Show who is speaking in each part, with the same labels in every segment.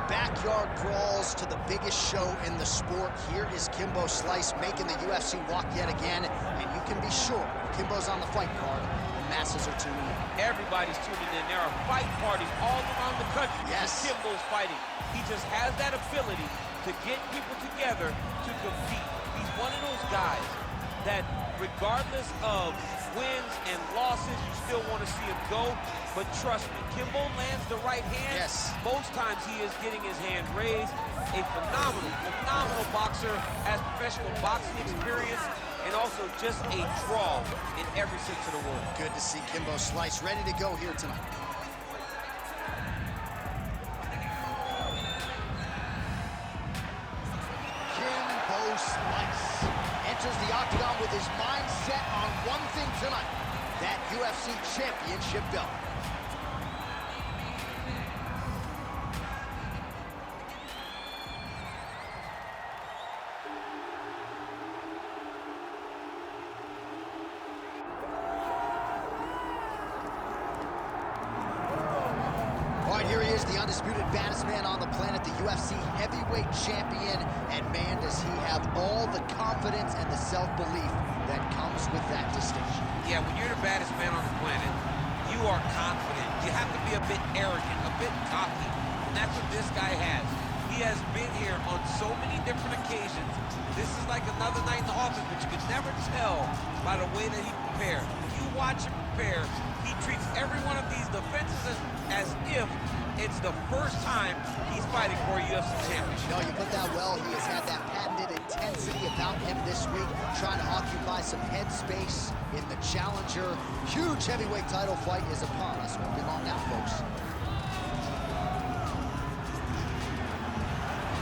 Speaker 1: backyard brawls to the biggest show in the sport. Here is Kimbo Slice making the UFC walk yet again, and you can be sure when Kimbo's on the fight card, the masses are tuning in.
Speaker 2: Everybody's tuning in. There are fight parties all around the country.
Speaker 1: Yes.
Speaker 2: Kimbo's fighting. He just has that ability to get people together to compete. He's one of those guys that regardless of wins and losses, you still want to see him go. But trust me, Kimbo lands the right hand.
Speaker 1: Yes.
Speaker 2: Most times he is getting his hand raised. A phenomenal boxer, has professional boxing experience, and also just a draw in every sense of the word.
Speaker 1: Good to see Kimbo Slice ready to go here tonight. Kimbo Slice enters the octagon with his mind set on one thing tonight, that UFC championship belt. All right, here he is, the undisputed baddest man on the planet, the UFC heavyweight champion. And man, does he have all the confidence and the self-belief that comes with that distinction.
Speaker 2: Yeah, when you're the baddest man on the planet, you are confident. You have to be a bit arrogant, a bit cocky. And that's what this guy has. He has been here on so many different occasions. This is like another night in the office, but you could never tell by the way that he prepared. When you watch him prepare, he treats every one of these defenses as if it's the first time he's fighting for a UFC championship.
Speaker 1: No, you put that well. He has had that patented intensity about him this week, trying to occupy some head space in the challenger. Huge heavyweight title fight is upon us. Won't be long now, folks.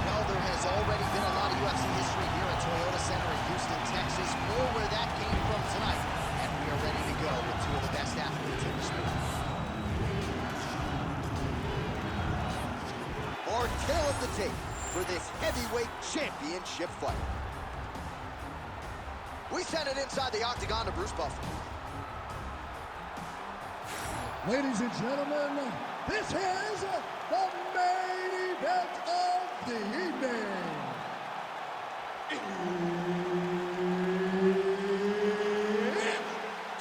Speaker 1: Well, there has already been a lot of UFC history here at Toyota Center in Houston, Texas. More where that came from tonight. And we are ready to go with two of the best athletes in the sport. Our tail of the tape for this heavyweight championship fight. We send it inside the octagon to Bruce Buffer.
Speaker 3: Ladies and gentlemen, this is the main event of the evening. It's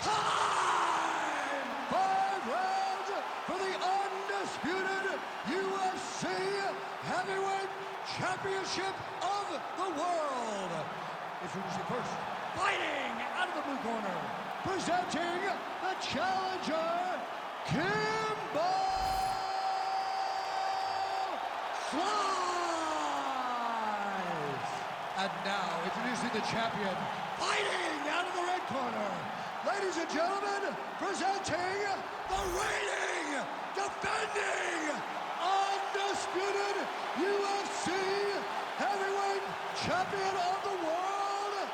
Speaker 3: time! 5 rounds for the undisputed UFC Heavyweight Championship of the world. Introducing first, fighting out of the blue corner, presenting the challenger, Kimbo Slice. And now, introducing the champion, fighting out of the red corner. Ladies and gentlemen, presenting the reigning, defending, undisputed UFC heavyweight champion of the world,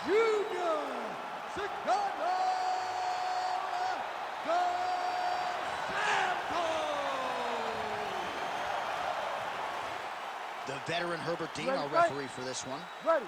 Speaker 3: Junior Santos.
Speaker 1: The veteran Herbert Dean, our referee for this one.
Speaker 3: Ready.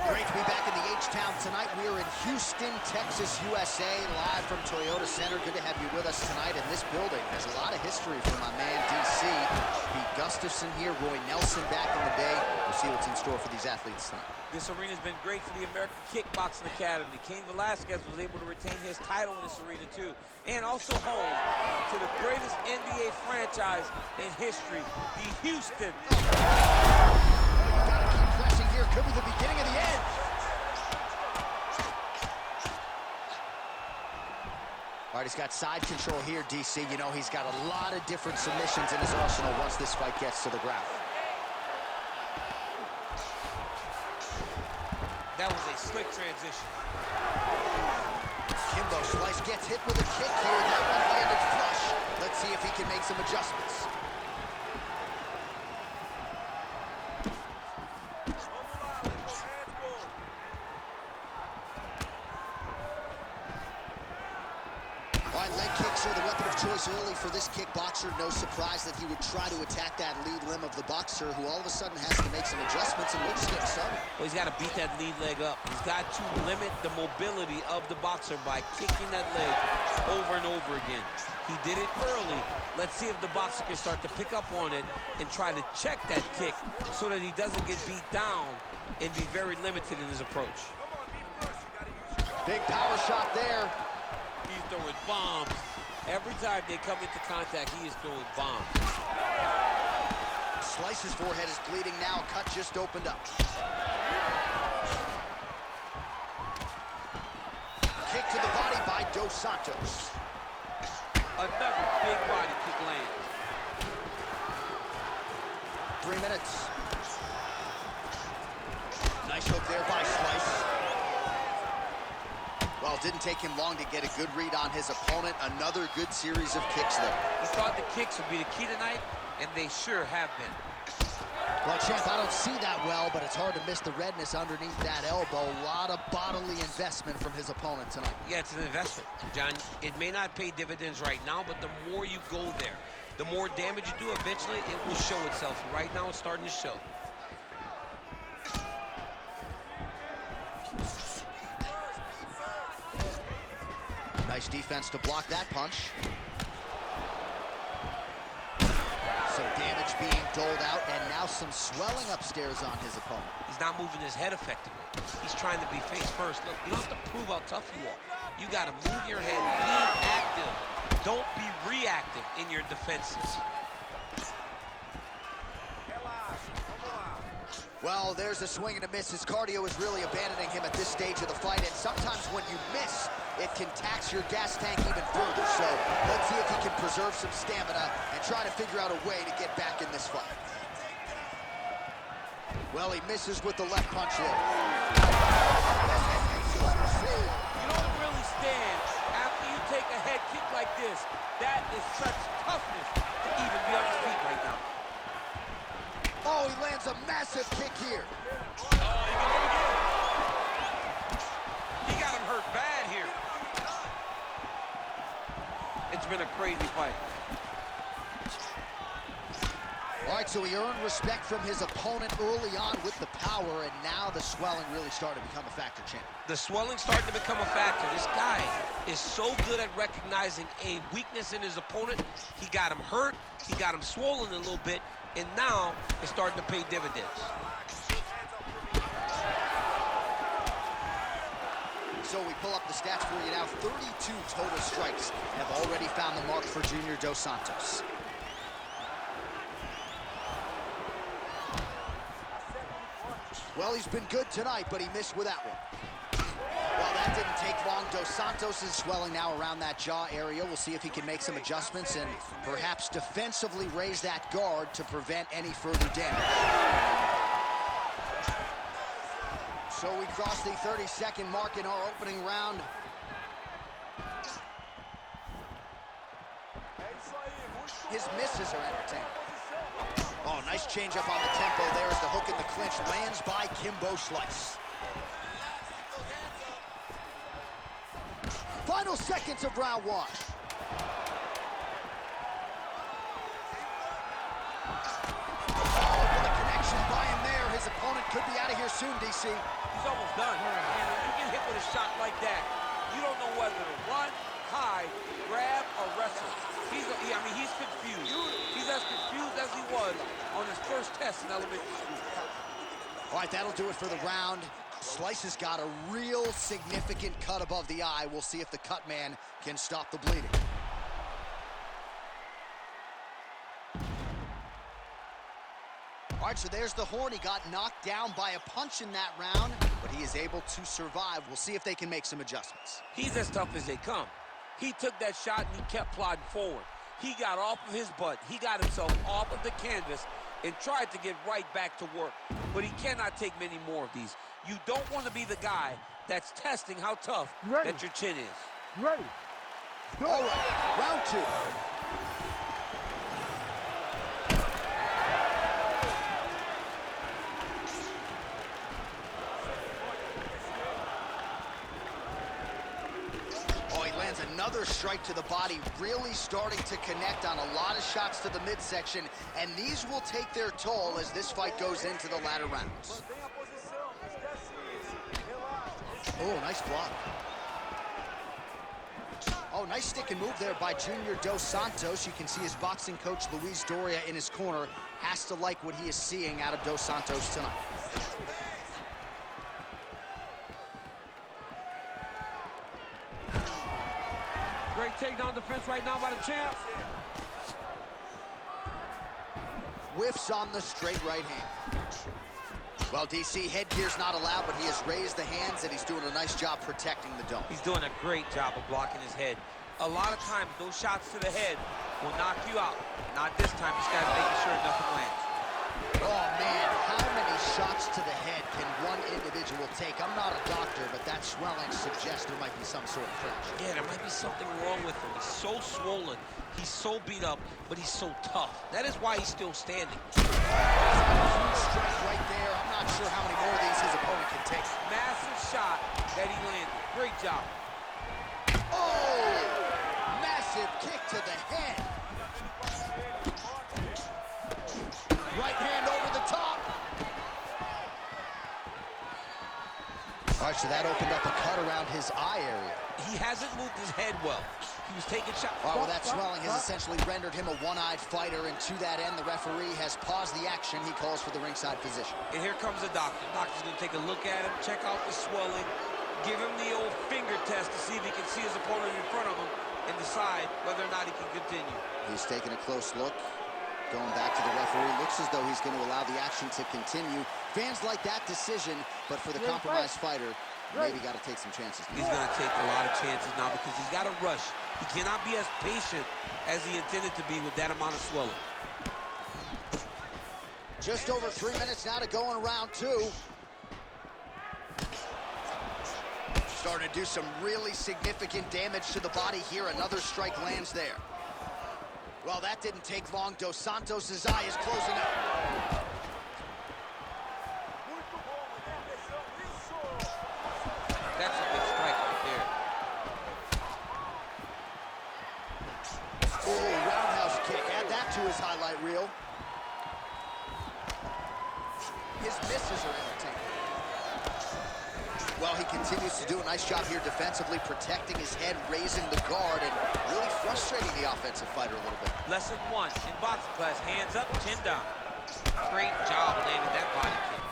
Speaker 1: Great to be back in the H-Town tonight. We are in Houston, Texas, USA, live from Toyota Center. Good to have you with us tonight. And this building has a lot of history for my man, DC. Pete Gustafson here, Roy Nelson back in the day. We'll see what's in store for these athletes tonight.
Speaker 2: This arena's been great for the American Kickboxing Academy. Cain Velasquez was able to retain his title in this arena too. And also home to the greatest NBA franchise in history, the Houston.
Speaker 1: You gotta keep pressing here. Could be the beginning of the end. All right, he's got side control here, DC. You know, he's got a lot of different submissions in his arsenal once this fight gets to the ground.
Speaker 2: That was a slick transition.
Speaker 1: Kimbo Slice gets hit with a kick here. That one landed flush. Let's see if he can make some adjustments. All right, leg kicks are the weapon of Tough choice early for this kickboxer. No surprise that he would try to attack that lead limb of the boxer, who all of a sudden has to make some adjustments, and we're just getting started.
Speaker 2: Well, he's got to beat that lead leg up. He's got to limit the mobility of the boxer by kicking that leg over and over again. He did it early. Let's see if the boxer can start to pick up on it and try to check that kick so that he doesn't get beat down and be very limited in his approach.
Speaker 1: Big power shot there.
Speaker 2: He's throwing bombs. Every time they come into contact, he is throwing bombs.
Speaker 1: Slice's forehead is bleeding now. Cut just opened up. Kick to the body by Dos Santos.
Speaker 2: Another big body kick lands.
Speaker 1: 3 minutes. Nice hook there by Slice. Well, it didn't take him long to get a good read on his opponent. Another good series of kicks there.
Speaker 2: He thought the kicks would be the key tonight, and they sure have been.
Speaker 1: Well, champ, I don't see that well, but it's hard to miss the redness underneath that elbow. A lot of bodily investment from his opponent tonight.
Speaker 2: Yeah, it's an investment, John. It may not pay dividends right now, but the more you go there, the more damage you do, eventually it will show itself. Right now, it's starting to show.
Speaker 1: Nice defense to block that punch. Some damage being doled out, and now some swelling upstairs on his opponent.
Speaker 2: He's not moving his head effectively. He's trying to be face first. Look, you don't have to prove how tough you are. You got to move your head, be active. Don't be reactive in your defenses.
Speaker 1: Well, there's a swing and a miss. His cardio is really abandoning him at this stage of the fight, and sometimes when you miss, it can tax your gas tank even further. So let's see if he can preserve some stamina and try to figure out a way to get back in this fight. Well, he misses with the left punch there.
Speaker 2: You don't really stand after you take a head kick like this. That is such toughness to even be on his feet right now.
Speaker 1: Oh, he lands a massive kick here.
Speaker 2: Oh, he got him again. He got him hurt bad here. It's been a crazy fight.
Speaker 1: All right, so he earned respect from his opponent early on with the power, and now the swelling really started to become a factor, champ.
Speaker 2: The swelling starting to become a factor. This guy is so good at recognizing a weakness in his opponent. He got him hurt, he got him swollen a little bit, and now it's starting to pay dividends.
Speaker 1: So we pull up the stats for you now. 32 total strikes have already found the mark for Junior Dos Santos. Well, he's been good tonight, but he missed with that one. Well, that didn't take long. Dos Santos is swelling now around that jaw area. We'll see if he can make some adjustments and perhaps defensively raise that guard to prevent any further damage. So we cross the 30-second mark in our opening round. His misses are entertaining. Oh, nice change up on the tempo. There's the hook in the clinch. Lands by Kimbo Slice. Final seconds of round one. Oh, what a connection by him there. His opponent could be out of here soon, DC.
Speaker 2: He's almost done. And when you get hit with a shot like that, you don't know whether to run, hide, grab, or wrestle. He's confused. He's as confused as he was on his first test in elementary school.
Speaker 1: All right, that'll do it for the round. Slice has got a real significant cut above the eye. We'll see if the cut man can stop the bleeding. All right, so there's the horn. He got knocked down by a punch in that round, but he is able to survive. We'll see if they can make some adjustments.
Speaker 2: He's as tough as they come. He took that shot and he kept plodding forward. He got off of his butt. He got himself off of the canvas and tried to get right back to work. But he cannot take many more of these. You don't want to be the guy that's testing how tough that your chin is.
Speaker 3: Ready. Go.
Speaker 1: All right, round two. Oh, he lands another Another strike to the body, really starting to connect on a lot of shots to the midsection, and these will take their toll as this fight goes into the latter rounds. Oh, nice block. Oh, nice stick and move there by Junior Dos Santos. You can see his boxing coach, Luis Doria, in his corner. Has to like what he is seeing out of Dos Santos tonight.
Speaker 2: Great takedown defense right now by the champ.
Speaker 1: Whiffs on the straight right hand. Well, DC, headgear's not allowed, but he has raised the hands, and he's doing a nice job protecting the dome.
Speaker 2: He's doing a great job of blocking his head. A lot of times, those shots to the head will knock you out. Not this time. This guy's making sure nothing lands.
Speaker 1: Oh, man, how many shots to the head can one individual take? I'm not a doctor, but that swelling suggests there might be some sort of fracture.
Speaker 2: Yeah, there might be something wrong with him. He's so swollen. He's so beat up, but he's so tough. That is why he's still standing.
Speaker 1: Huge strike right there. I'm not sure how many more of these his opponent can take.
Speaker 2: Massive shot that he landed. Great job.
Speaker 1: Oh! Massive kick to the head. Right hand over the top. All right, so that opened up a cut around his eye area.
Speaker 2: He hasn't moved his head well. He was taking shots.
Speaker 1: All right, well, that swelling has essentially rendered him a one-eyed fighter, and to that end, the referee has paused the action. He calls for the ringside physician.
Speaker 2: And here comes the doctor. The doctor's going to take a look at him, check out the swelling, give him the old finger test to see if he can see his opponent in front of him and decide whether or not he can continue.
Speaker 1: He's taking a close look. Going back to the referee, looks as though he's going to allow the action to continue. Fans like that decision, but for the compromised fighter, maybe got to take some chances.
Speaker 2: He's going to take a lot of chances now because he's got to rush. He cannot be as patient as he intended to be with that amount of swelling.
Speaker 1: Just over 3 minutes now to go in round two. Starting to do some really significant damage to the body here. Another strike lands there. Well, that didn't take long. Dos Santos' eye is closing up.
Speaker 2: That's a big strike right there.
Speaker 1: Oh, roundhouse kick. Add that to his highlight reel. His misses are entertaining. Well, he continues to do a nice job here defensively, protecting his head, raising the guard, and really frustrating the offensive fighter a little bit.
Speaker 2: Lesson one in boxing class, hands up, chin down. Great job landing that body kick.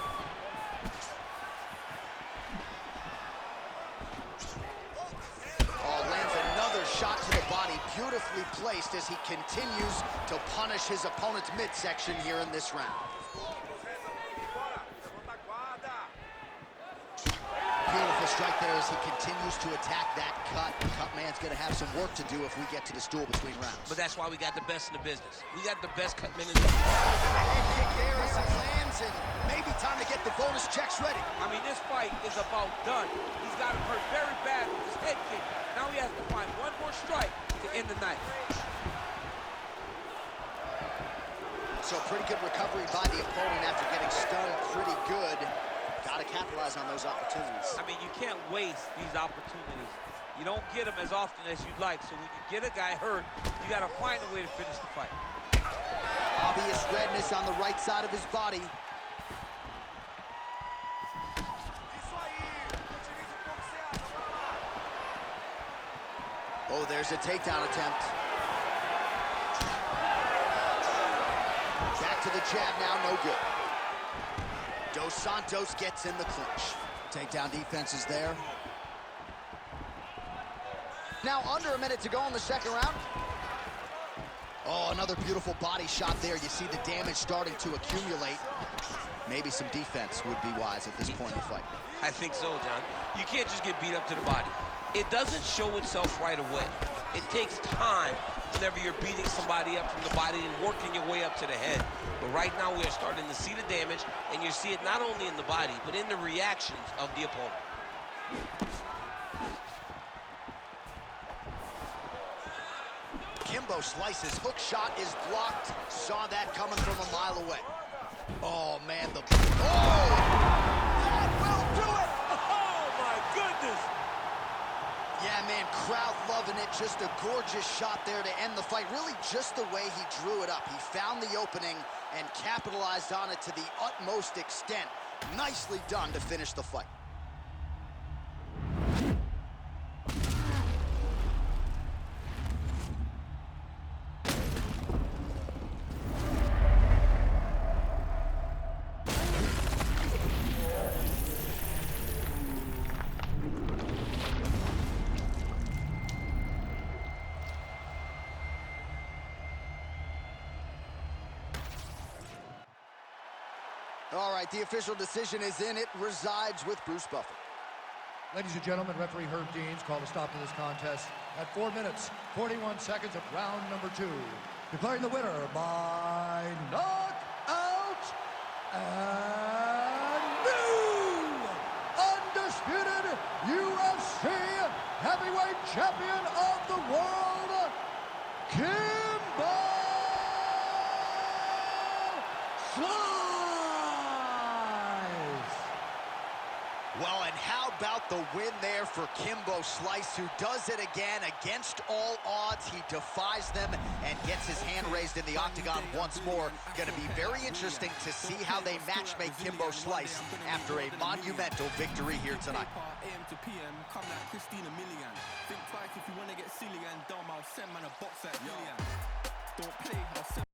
Speaker 1: Oh, lands another shot to the body, beautifully placed as he continues to punish his opponent's midsection here in this round. Beautiful strike there as he continues to attack that cut. Cut man's going to have some work to do if we get to the stool between rounds.
Speaker 2: But that's why we got the best in the business. We got the best cut men in the
Speaker 1: A head kick there as he lands, and maybe time to get the bonus checks ready.
Speaker 2: I mean, this fight is about done. He's got him hurt very bad with his head kick. Now he has to find one more strike to end the night.
Speaker 1: So pretty good recovery by the opponent after getting stunned pretty good. Got to capitalize on those opportunities.
Speaker 2: I mean, you can't waste these opportunities. You don't get them as often as you'd like. So when you get a guy hurt, you got to find a way to finish the fight.
Speaker 1: Obvious redness on the right side of his body. Oh, there's a takedown attempt. Back to the jab now, no good. Dos Santos gets in the clinch. Takedown defense is there. Now under a minute to go in the second round. Oh, another beautiful body shot there. You see the damage starting to accumulate. Maybe some defense would be wise at this point in the fight.
Speaker 2: I think so, John. You can't just get beat up to the body. It doesn't show itself right away. It takes time whenever you're beating somebody up from the body and working your way up to the head. But right now we are starting to see the damage, and you see it not only in the body, but in the reactions of the opponent.
Speaker 1: Kimbo slices, hook shot is blocked. Saw that coming from a mile away. Oh, man, the... Oh! That will do it!
Speaker 2: Oh, my goodness!
Speaker 1: Yeah, man, crowd loving it. Just a gorgeous shot there to end the fight. Really just the way he drew it up. He found the opening and capitalized on it to the utmost extent. Nicely done to finish the fight. All right, the official decision is in. It resides with Bruce Buffer.
Speaker 3: Ladies and gentlemen, referee Herb Deans called a stop to this contest at 4 minutes, 41 seconds of round number 2. Declaring the winner by knockout and new undisputed UFC heavyweight champion of the world, Kimbo.
Speaker 1: Well, and how about the win there for Kimbo Slice, who does it again against all odds. He defies them and gets his hand raised in the octagon once more. Going to be very interesting to see how they matchmake Kimbo Slice after a monumental victory here tonight.
Speaker 4: AM to PM, come like Christina Milligan. Think twice if you want to get silly and dumb. I'll send man a box like Millian. Don't play, I'll send